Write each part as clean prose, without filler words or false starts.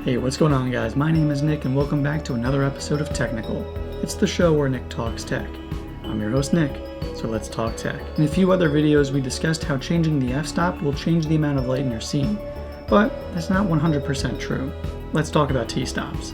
Hey, what's going on guys? My name is Nick and welcome back to another episode of Technical. It's the show where Nick talks tech. I'm your host Nick, so let's talk tech. In a few other videos we discussed how changing the f-stop will change the amount of light in your scene, but that's not 100% true. Let's talk about t-stops.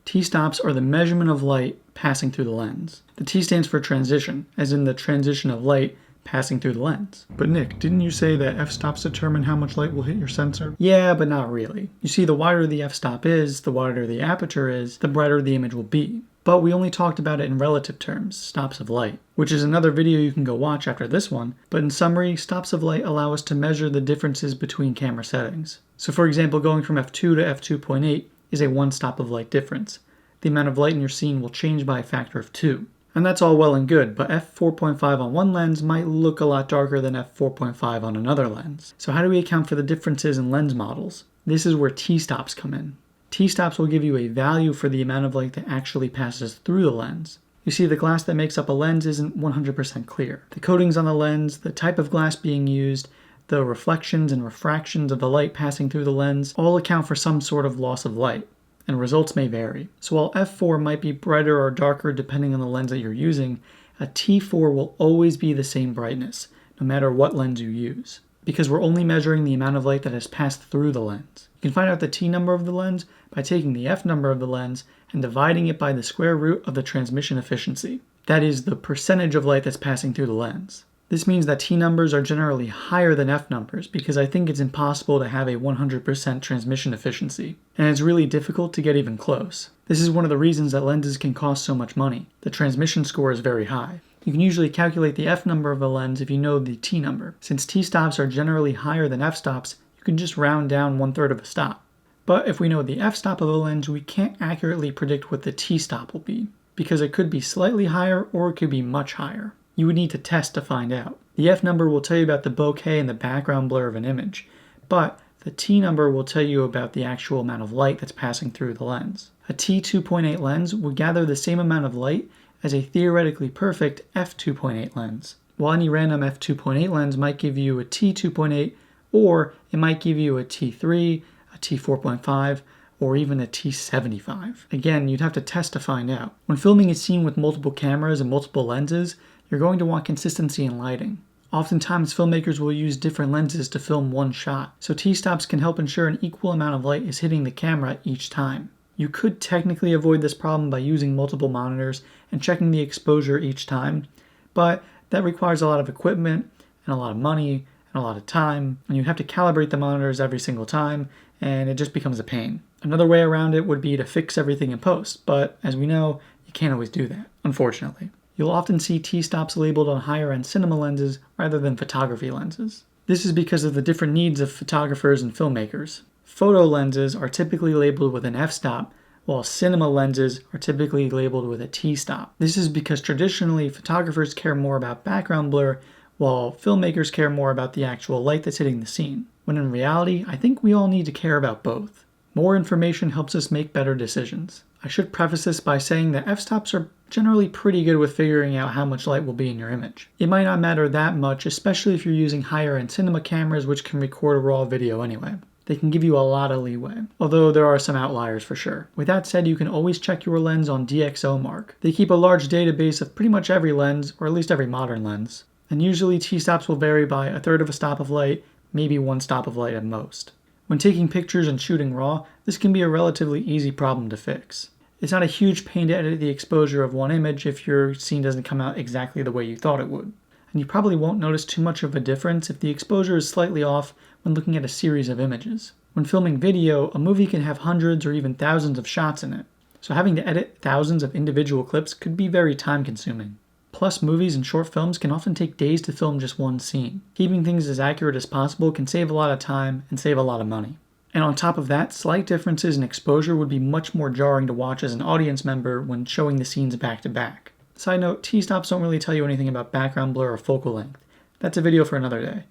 T-stops are the measurement of light passing through the lens. The T stands for transition, as in the transition of light passing through the lens. But Nick, didn't you say that f-stops determine how much light will hit your sensor? Yeah, but not really. You see, the wider the f-stop is, the wider the aperture is, the brighter the image will be. But we only talked about it in relative terms, stops of light, which is another video you can go watch after this one. But in summary, stops of light allow us to measure the differences between camera settings. So for example, going from f2 to f2.8 is a 1 stop of light difference. The amount of light in your scene will change by a factor of 2. And that's all well and good, but f4.5 on one lens might look a lot darker than f4.5 on another lens. So how do we account for the differences in lens models? This is where t-stops come in. T-stops will give you a value for the amount of light that actually passes through the lens. You see, the glass that makes up a lens isn't 100% clear. The coatings on the lens, the type of glass being used, the reflections and refractions of the light passing through the lens all account for some sort of loss of light, and results may vary. So while f4 might be brighter or darker depending on the lens that you're using, a t4 will always be the same brightness, no matter what lens you use, because we're only measuring the amount of light that has passed through the lens. You can find out the t number of the lens by taking the f number of the lens and dividing it by the square root of the transmission efficiency. That is the percentage of light that's passing through the lens. This means that t numbers are generally higher than f numbers because I think it's impossible to have a 100% transmission efficiency, and it's really difficult to get even close. This is one of the reasons that lenses can cost so much money. The transmission score is very high. You can usually calculate the f number of a lens if you know the t number. Since t-stops are generally higher than f-stops, you can just round down 1/3 of a stop. But if we know the f-stop of a lens, we can't accurately predict what the t-stop will be, because it could be slightly higher or it could be much higher. You would need to test to find out. The f number will tell you about the bokeh and the background blur of an image, but the t number will tell you about the actual amount of light that's passing through the lens. A t2.8 lens would gather the same amount of light as a theoretically perfect f2.8 lens. While any random f2.8 lens might give you a t2.8, or it might give you a t3, a t4.5, or even a t75. Again, you'd have to test to find out. When filming a scene with multiple cameras and multiple lenses, you're going to want consistency in lighting. Oftentimes, filmmakers will use different lenses to film one shot, so t-stops can help ensure an equal amount of light is hitting the camera each time. You could technically avoid this problem by using multiple monitors and checking the exposure each time, but that requires a lot of equipment and a lot of money and a lot of time, and you have to calibrate the monitors every single time, and it just becomes a pain. Another way around it would be to fix everything in post, but as we know, you can't always do that, unfortunately. You'll often see t-stops labeled on higher-end cinema lenses rather than photography lenses. This is because of the different needs of photographers and filmmakers. Photo lenses are typically labeled with an f-stop, while cinema lenses are typically labeled with a t-stop. This is because traditionally photographers care more about background blur, while filmmakers care more about the actual light that's hitting the scene. When in reality, I think we all need to care about both. More information helps us make better decisions. I should preface this by saying that f-stops are generally pretty good with figuring out how much light will be in your image. It might not matter that much, especially if you're using higher-end cinema cameras which can record a raw video anyway. They can give you a lot of leeway, although there are some outliers for sure. With that said, you can always check your lens on DxOMark. They keep a large database of pretty much every lens, or at least every modern lens. And usually t-stops will vary by 1/3 of a stop of light, maybe 1 stop of light at most. When taking pictures and shooting raw, this can be a relatively easy problem to fix. It's not a huge pain to edit the exposure of one image if your scene doesn't come out exactly the way you thought it would. And you probably won't notice too much of a difference if the exposure is slightly off when looking at a series of images. When filming video, a movie can have hundreds or even thousands of shots in it, so having to edit thousands of individual clips could be very time-consuming. Plus, movies and short films can often take days to film just one scene. Keeping things as accurate as possible can save a lot of time and save a lot of money. And on top of that, slight differences in exposure would be much more jarring to watch as an audience member when showing the scenes back to back. Side note, t-stops don't really tell you anything about background blur or focal length. That's a video for another day.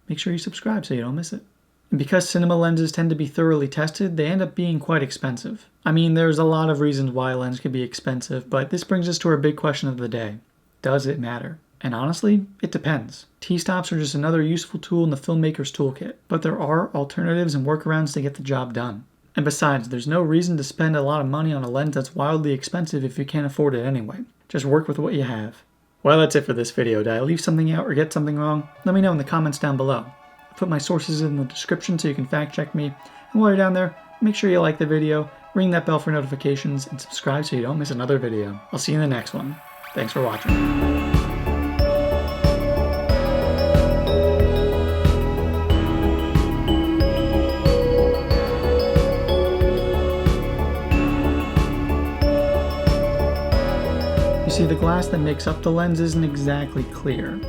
Make sure you subscribe so you don't miss it. And because cinema lenses tend to be thoroughly tested, they end up being quite expensive. I mean, there's a lot of reasons why a lens could be expensive, but this brings us to our big question of the day. Does it matter? And honestly, it depends. T-stops are just another useful tool in the filmmaker's toolkit, but there are alternatives and workarounds to get the job done. And besides, there's no reason to spend a lot of money on a lens that's wildly expensive if you can't afford it anyway. Just work with what you have. Well, that's it for this video. Did I leave something out or get something wrong? Let me know in the comments down below. I put my sources in the description so you can fact check me. And while you're down there, make sure you like the video, ring that bell for notifications, and subscribe so you don't miss another video. I'll see you in the next one. Thanks for watching. You see, the glass that makes up the lens isn't exactly clear.